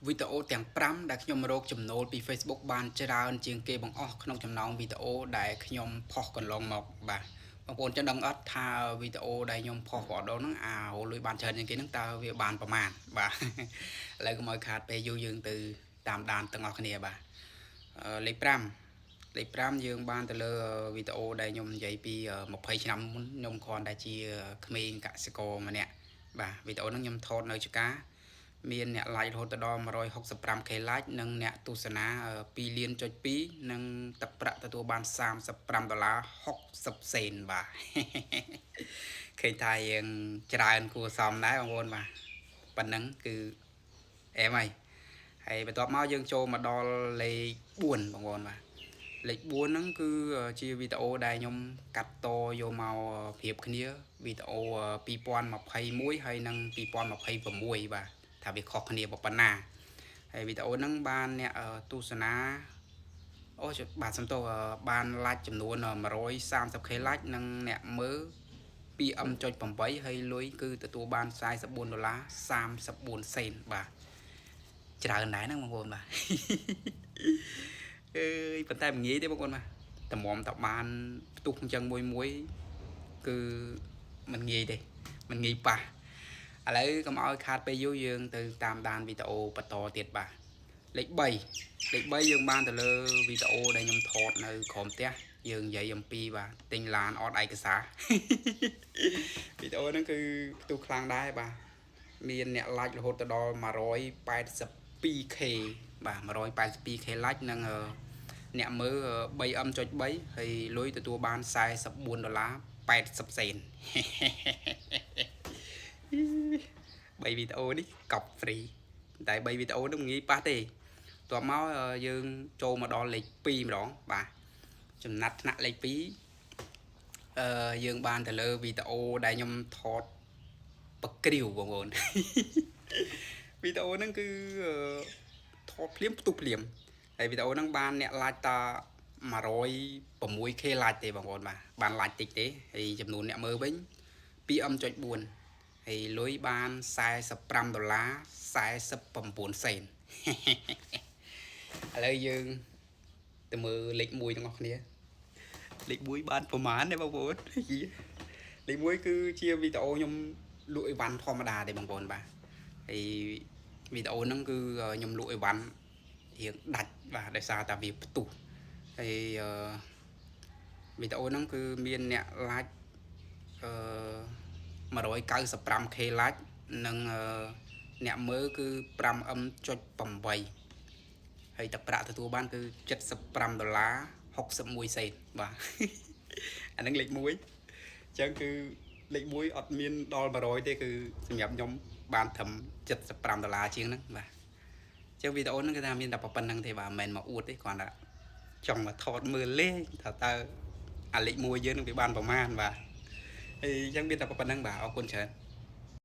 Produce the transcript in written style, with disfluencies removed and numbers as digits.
វីដេអូទាំង5ដែលខ្ញុំរកចំណូលពី Facebook បានច្រើនជាងគេបង្អស់ក្នុងចំណោមវីដេអូដែលខ្ញុំផុសកន្លងមកបាទបងប្អូនចឹងដឹងអត់ថាវីដេអូដែលខ្ញុំផុសប្រដងហ្នឹងលុយបានច្រើនជាងគេហ្នឹងតើវាបានប្រមាណបាទឥឡូវកុំឲ្យខាតពេលយូរយើងទៅតាមដានទាំងអស់គ្នាបាទលេខ5យើងបានទៅលើវីដេអូដែលខ្ញុំនិយាយពី20ឆ្នាំមុនខ្ញុំគ្រាន់តែជាក្មេងកសិករម្នាក់បាទវីដេអូហ្នឹងខ្ញុំថតនៅចកាមានអ្នក like រហូតដល់ 165k like និងអ្នកទស្សនា 2 លាន.2 និងទឹកប្រាក់ទទួលបាន$35 60 សេនបាទឃើញថាយើងច្រើនគួរសមដែរបងប្អូនបាទប៉ុណ្ណឹងគឺអែមហើយបន្ទាប់មកយើងចូលមកដល់លេខ4បងប្អូនបាទលេខ4ហ្នឹងគឺជាវីដេអូដែលខ្ញុំកាត់តយកមកប្រៀបគ្នាវីដេអូ2021ហើយនិង2026បាទថាវាខុសគ្នាប៉ុណ្ណាហើយវីដេអូហ្នឹងបានអ្នកទស្សនាបាទសំទោសបាន like ចំនួន 130k like និងអ្នកមើល 2M.8 ហើយលុយគឺទទួលបាន$44 34 សេនបាទច្រើនដែរហ្នឹងបងប្អូនបាទប៉ុន្តែមិនងាយទេបងប្អូនបាទតម្រាំតបានផ្ទុះអញ្ចឹងមួយគឺមិនងាយទេមិនងាយប៉ះឥឡូវកុំឲ្យខាតពេលយូរយើងទៅតាមដានវីដេអូបន្តទៀតបាទលេខ3យើងបានទៅលើវីដេអូដែលខ្ញុំថតនៅក្រោមផ្ទះយើងនិយាយអំពីបាទទិញឡានអត់ឯកសារវីដេអូហ្នឹងគឺផ្ទុះខ្លាំងដែរបាទមានអ្នក like រហូតដល់ 182k បាទ 182k like និងអ្នកមើល 3M.3 ហើយលុយទទួលបាន$44 80 សេន3វីដេអូនេះកប់ free តែ3វីដេអូនោះមិនងាយប៉ះទេតោះមកយើងចូលមកដល់លេខ2ម្ដងបាទចំណាត់ថ្នាក់លេខ2យើងបានទៅលើវីដេអូដែលខ្ញុំថតបក្រាវបងប្អូនវីដេអូហ្នឹងគឺថតភ្លាមផ្ទុះភ្លាមហើយវីដេអូហ្នឹងបានអ្នក like តា 106k like ទេបងប្អូនបាទបាន like តិចទេហើយចំនួនអ្នកមើលវិញ 2M.4 ហើយលុយបាន$45 49 សេនឥឡូវយើងទៅមើលលេខ1ទាំងអស់គ្នាលេខ1បានប្រមាណទេបងប្អូនលេខ1គឺជាវីដេអូខ្ញុំលក់អីវ៉ាន់ធម្មតាទេបងប្អូនបាទហើយវីដេអូហ្នឹងគឺខ្ញុំលក់អីវ៉ាន់រៀងដាច់បាទដោយសារតែវាផ្ទុះហើយវីដេអូហ្នឹងគឺមានអ្នក like 195k like និងអ្នកមើលគឺ 5M.8 ហើយទឹកប្រាក់ទទួលបានគឺ$75 61 សេនបាទអាហ្នឹងលេខ1អញ្ចឹងគឺលេខ1អត់មានដល់100ទេគឺសម្រាប់ខ្ញុំបានត្រឹម$75ជាងហ្នឹងបាទអញ្ចឹងវីដេអូហ្នឹងគឺថាមានតែប៉ុណ្្នឹងទេបាទមិនមែនមកអួតទេគ្រាន់តែចង់មកថតមើលលេងថាតើអាលេខ1យើងនឹងវាបានប្រមាណបាទអញ្ចឹងមានតែប៉ុណ្្នឹងបាទអរគុណច្រើន